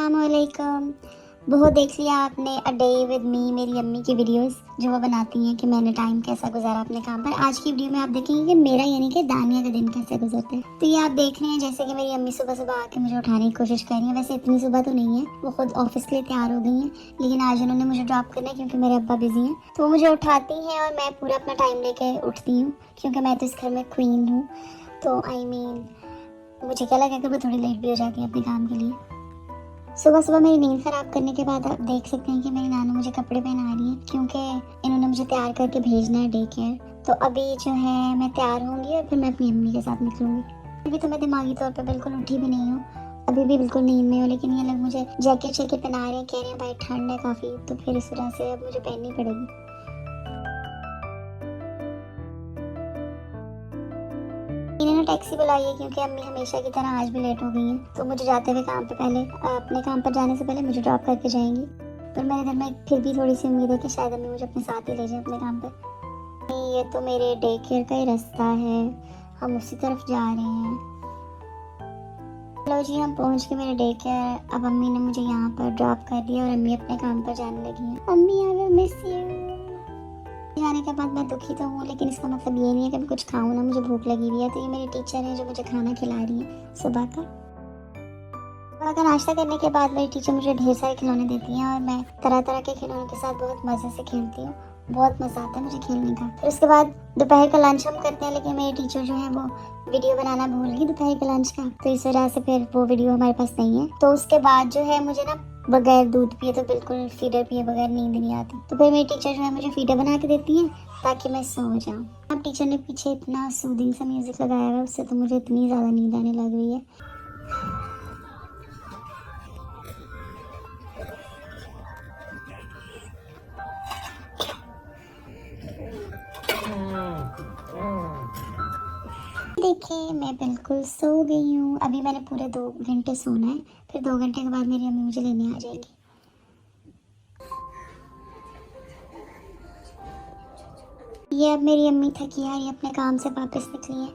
अस्सलामुअलैकुम। बहुत देख लिया आपने अ डे विद मी, मेरी अम्मी की वीडियोस जो वो बनाती हैं कि मैंने टाइम कैसा गुजारा अपने काम पर। आज की वीडियो में आप देखेंगे कि मेरा यानी कि दानिया का दिन कैसे गुजरता है। तो ये आप देख रहे हैं जैसे कि मेरी अम्मी सुबह सुबह आके मुझे उठाने की कोशिश कर रही है। वैसे इतनी सुबह तो नहीं है, वो खुद ऑफिस के लिए तैयार हो गई हैं, लेकिन आज उन्होंने मुझे ड्रॉप करना है क्योंकि मेरे अब्बा बिजी हैं। तो वो मुझे उठाती हैं और मैं पूरा अपना टाइम लेके उठती हूँ क्योंकि मैं तो इस घर में क्वीन हूँ। तो मुझे क्या लगा कि वो थोड़ी लेट भी हो जाती है अपने काम के लिए। सुबह सुबह मेरी नींद खराब करने के बाद आप देख सकते हैं कि मेरी नानू मुझे कपड़े पहना रही है क्योंकि इन्होंने मुझे तैयार करके भेजना है डे केयर। तो अभी जो है मैं तैयार होंगी और फिर मैं अपनी अम्मी के साथ निकलूंगी। अभी तो मैं दिमागी तौर पे बिल्कुल उठी भी नहीं हूँ, अभी भी बिल्कुल नींद में हूँ, लेकिन ये लोग मुझे जैकेट पहना रहे हैं, कह रहे हैं भाई ठंड है काफ़ी, तो फिर इस वजह से अब मुझे पहननी पड़ेगी। इन्होंने टैक्सी बुलाई है क्योंकि अम्मी हमेशा की तरह आज भी लेट हो गई हैं। तो मुझे जाते हुए अपने काम पर जाने से पहले मुझे ड्रॉप करके जाएंगी। पर मेरे दिल में फिर भी थोड़ी सी उम्मीद है कि शायद अम्मी मुझे अपने साथ ही ले जाए अपने काम पर। ये तो मेरे डे केयर का ही रास्ता है, हम उसी तरफ जा रहे हैं। चलो जी, हम पहुंच गए मेरे डे केयर। अब अम्मी ने मुझे यहाँ पर ड्रॉप कर दिया और अम्मी अपने काम पर जाने लगी हैं। अम्मी आई विल मिस यू। जाने के बाद मैं दुखी तो हूँ, लेकिन इसका मतलब ये नहीं है कि मैं कुछ खाऊं ना, मुझे भूख लगी हुई है। तो ये मेरी टीचर है जो मुझे खाना खिला रही है सुबह का नाश्ता करने के बाद मेरी टीचर मुझे ढेर सारे खिलौने देती हैं और मैं तरह तरह के खिलौनों के साथ बहुत मज़े से खेलती हूँ। बहुत मज़ा आता है मुझे खेलने का। फिर उसके बाद दोपहर का लंच हम करते हैं, लेकिन मेरी टीचर जो है वो वीडियो बनाना भूल गई दोपहर के लंच का, तो इस वजह से फिर वो वीडियो हमारे पास नहीं है। तो उसके बाद जो है मुझे ना बगैर दूध पिए, तो बिल्कुल फीडर पिए बगैर नींद नहीं आती। तो फिर मेरी टीचर जो है मुझे फीडर बना के देती है ताकि मैं सो जाऊँ। अब टीचर ने पीछे इतना सूदिंग सा म्यूजिक लगाया हुआ है, उससे तो मुझे इतनी ज़्यादा नींद आने लग रही है। देखिए मैं बिल्कुल सो गई हूँ। अभी मैंने पूरे 2 घंटे सोना है, फिर 2 घंटे के बाद मेरी अम्मी मुझे लेने आ जाएगी। ये अब मेरी अम्मी थकी हारी अपने काम से वापस निकली है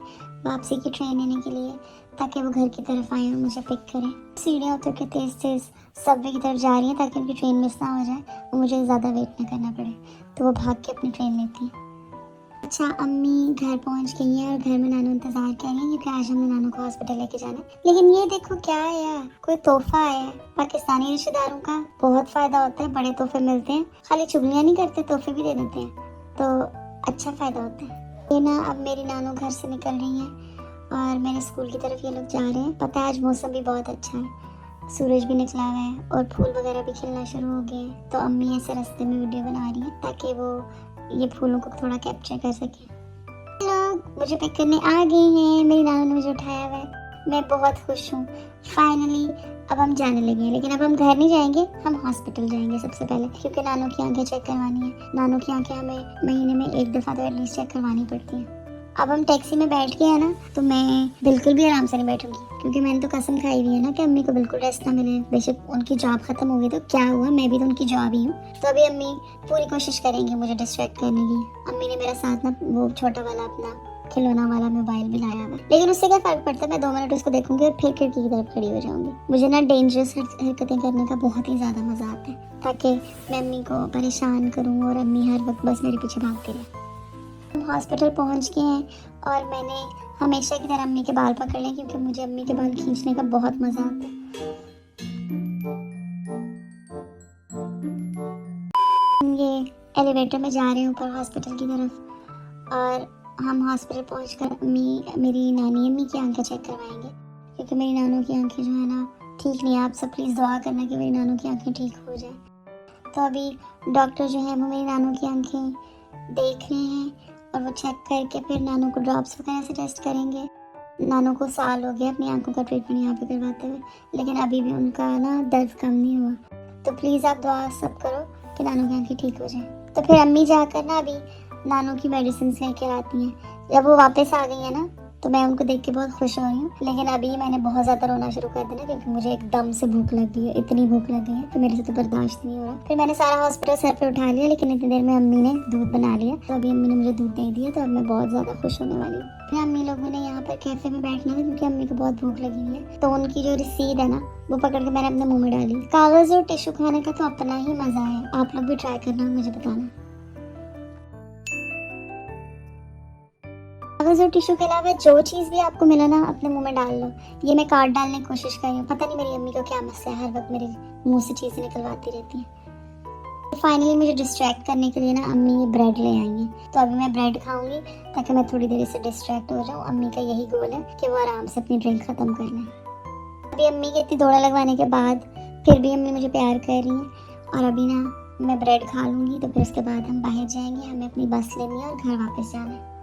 वापसी की ट्रेन लेने के लिए, ताकि वो घर की तरफ आए और मुझे पिक करें। सीढ़ियाँ उतर के तेज़ तेज़ सबवे की तरफ जा रही हैं ताकि उनकी ट्रेन मिस ना हो जाए और मुझे ज़्यादा वेट ना करना पड़े। तो वो भाग के अपनी ट्रेन लेती है। अच्छा, अम्मी घर पहुंच गई हैं और घर में नानू इंतजार कर रही हैं क्योंकि आज हमने नानू को हॉस्पिटल लेके जाना है। लेकिन ये देखो क्या आया, कोई तोहफा आया है। पाकिस्तानी रिश्तेदारों का बहुत फायदा होता है, बड़े तोहफे मिलते हैं, खाली चुगलियां नहीं करते, तोहफे भी दे देते हैं, तो अच्छा फायदा होता है। ये ना अब मेरी नानू घर से निकल रही हैं और मेरे स्कूल की तरफ ये लोग जा रहे हैं। पता है आज मौसम भी बहुत अच्छा है, सूरज भी निकला हुआ है और फूल वगैरह भी खिलना शुरू हो गए हैं। तो अम्मी ऐसे रास्ते में वीडियो बना रही है ताकि वो ये फूलों को थोड़ा कैप्चर कर सके। लोग मुझे पिक करने आ गए हैं, मेरी नानू ने मुझे उठाया हुआ है, मैं बहुत खुश हूँ। फाइनली अब हम जाने लगे हैं, लेकिन अब हम घर नहीं जाएंगे, हम हॉस्पिटल जाएंगे सबसे पहले, क्योंकि नानू की आंखें चेक करवानी है। नानू की आंखें हमें महीने में 1 दफ़ा तो एटलीस्ट चेक करवानी पड़ती है। अब हम टैक्सी में बैठ गए हैं ना, तो मैं बिल्कुल भी आराम से नहीं बैठूंगी क्योंकि मैंने तो कसम खाई हुई है ना कि अम्मी को बिल्कुल रेस्ट ना मिले। बेशक उनकी जॉब खत्म हो गई तो क्या हुआ, मैं भी तो उनकी जॉब ही हूँ। तो अभी अम्मी पूरी कोशिश करेंगी मुझे डिस्ट्रैक्ट करने की। अम्मी ने मेरा साथ ना वो छोटा वाला अपना खिलौना वाला मोबाइल भी लाया हुआ, लेकिन उससे क्या फर्क पड़ता है, मैं 2 मिनट उसको देखूंगी और फिर खिड़की की तरफ खड़ी हो जाऊंगी। मुझे ना डेंजरस हरकतें करने का बहुत ही ज्यादा मजा आता है ताकि मैं अम्मी को परेशान करूँ और अम्मी हर वक्त बस मेरे पीछे भागती रहे। हम हॉस्पिटल पहुंच गए हैं और मैंने हमेशा की तरह अम्मी के बाल पकड़ लिए क्योंकि मुझे अम्मी के बाल खींचने का बहुत मजा आता है। हम ये एलिवेटर में जा रहे हैं ऊपर हॉस्पिटल की तरफ और हम हॉस्पिटल पहुंचकर मेरी नानी अम्मी की आंखें चेक करवाएंगे क्योंकि मेरी नानू की आंखें जो है ना ठीक नहीं है। आप सब प्लीज़ दुआ करना कि मेरी नानू की आंखें ठीक हो जाए। तो अभी डॉक्टर जो है वो मेरी नानू की आंखें देख रहे हैं और वो चेक करके फिर नानू को ड्रॉप्स वगैरह से टेस्ट करेंगे। नानू को साल हो गया अपनी आंखों का ट्रीटमेंट यहाँ पे करवाते हुए, लेकिन अभी भी उनका ना दर्द कम नहीं हुआ। तो प्लीज़ आप दुआ सब करो कि नानू की आंखें ठीक हो जाए। तो फिर अम्मी जाकर ना अभी नानू की मेडिसिन लेकर आती हैं। जब वो वापस आ गई है ना तो मैं उनको देख के बहुत खुश हो रही हूँ, लेकिन अभी मैंने बहुत ज़्यादा रोना शुरू कर दिया क्योंकि मुझे एकदम से भूख लग गई है, इतनी भूख लग गई है कि मेरे से तो बर्दाश्त नहीं हो रहा। फिर मैंने सारा हॉस्पिटल सर पे उठा लिया, लेकिन इतनी देर में अम्मी ने दूध बना लिया, तो अभी अम्मी ने मुझे दूध दे दिया, तो अब मैं बहुत ज़्यादा खुश होने वाली हूँ। फिर अम्मी लोगों ने यहाँ पर कैफ़े में बैठना था क्योंकि अम्मी को बहुत भूख लगी हुई है। तो उनकी जो रसीद है ना वो पकड़ के मैंने अपने मुंह में डाली। कागज और टिश्यू खाने का तो अपना ही मजा है, आप लोग भी ट्राई करना, मुझे बताना। कागज और टिश्यू के अलावा जो चीज़ भी आपको मिला ना अपने मुंह में डाल लो। ये मैं कार्ड डालने की कोशिश कर रही हूँ, पता नहीं मेरी अम्मी को क्या मसला है, हर वक्त मेरे मुंह से चीज़ें निकलवाती रहती हैं। फाइनली मुझे डिस्ट्रैक्ट करने के लिए ना अम्मी ये ब्रेड ले आई हैं, तो अभी मैं ब्रेड खाऊंगी ताकि मैं थोड़ी देर से डिस्ट्रैक्ट हो जाऊँ। अम्मी का यही गोल है कि वो आराम से अपनी ड्रिंक ख़त्म कर लें। अभी अम्मी की इतनी दौड़ा लगवाने के बाद फिर भी अम्मी मुझे प्यार कर रही हैं, और अभी ना मैं ब्रेड खा लूँगी तो फिर उसके बाद हम बाहर जाएंगे, हमें अपनी बस लेनी है और घर वापस जाना है।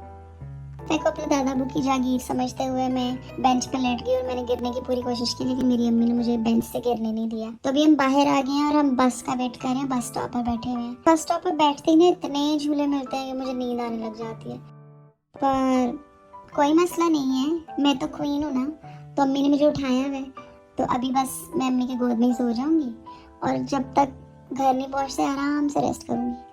मैं को अपने दादा अबू की जागीर समझते हुए मैं बेंच पर लेट गई और मैंने गिरने की पूरी कोशिश की, लेकिन मेरी अम्मी ने मुझे बेंच से गिरने नहीं दिया। तो अभी हम बाहर आ गए हैं और हम बस का वेट कर रहे हैं, बस स्टॉप पर बैठे हुए हैं। बस स्टॉप पर बैठते ही ना इतने झूले मिलते हैं कि मुझे नींद आने लग जाती है, पर कोई मसला नहीं है, मैं तो क्वीन हूँ ना, तो अम्मी ने मुझे उठाया हुआ है। तो अभी बस मैं अम्मी की गोद में ही सो जाऊँगी और जब तक घर नहीं पहुँचते आराम से रेस्ट करूँगी।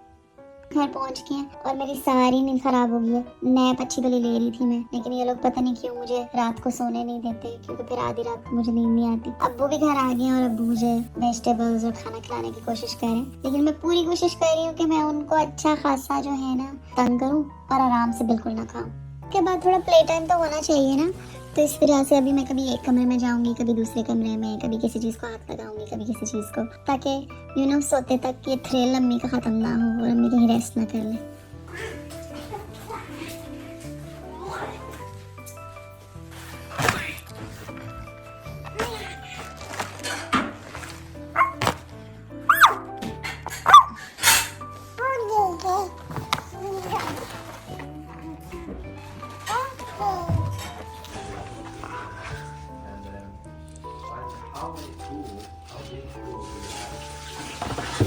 घर पहुंच गए और मेरी सारी नींद खराब हो गई है। नैप अच्छी भली ले रही थी मैं, लेकिन ये लोग पता नहीं क्यों मुझे रात को सोने नहीं देते, क्योंकि फिर आधी रात को मुझे नींद नहीं आती। अब्बू भी घर आ गए और अब्बू मुझे वेजिटेबल्स और खाना खिलाने की कोशिश कर रहे हैं, लेकिन मैं पूरी कोशिश कर रही हूँ कि मैं उनको अच्छा खासा जो है ना तंग करूँ और आराम से बिल्कुल ना खाऊं। उसके बाद थोड़ा प्ले टाइम तो होना चाहिए ना, तो इस वजह से अभी मैं कभी एक कमरे में जाऊंगी, कभी दूसरे कमरे में, कभी किसी चीज़ को हाथ लगाऊंगी, कभी किसी चीज़ को, ताकि सोते तक ये थ्रिल अम्मी का ख़त्म ना हो और अम्मी कहीं रेस्ट ना कर ले।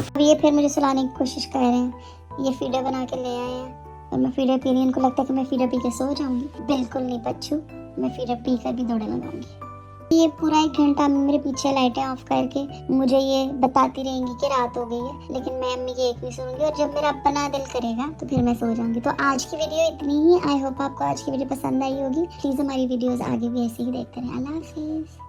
अब ये फिर मुझे सुलाने की कोशिश कर रहे हैं, ये फीडर बना के ले आए हैं और मैं फीडर पी रही हूँ। इनको लगता है कि मैं फीडर पी के सो जाऊंगी, बिल्कुल नहीं बच्चू, मैं फीडर पी कर भी दौड़े लगाऊंगी। ये पूरा 1 घंटा मेरे पीछे लाइटें ऑफ करके मुझे ये बताती रहेंगी कि रात हो गई है, लेकिन मैं अम्मी की एक नहीं सुनूंगी और जब मेरा अपना दिल करेगा तो फिर मैं सो जाऊंगी। तो आज की वीडियो इतनी ही। आई होप आपको आज की वीडियो पसंद आई होगी। प्लीज़ हमारी वीडियोस आगे भी ऐसे ही देखते रहें। अल्लाह हाफिज़।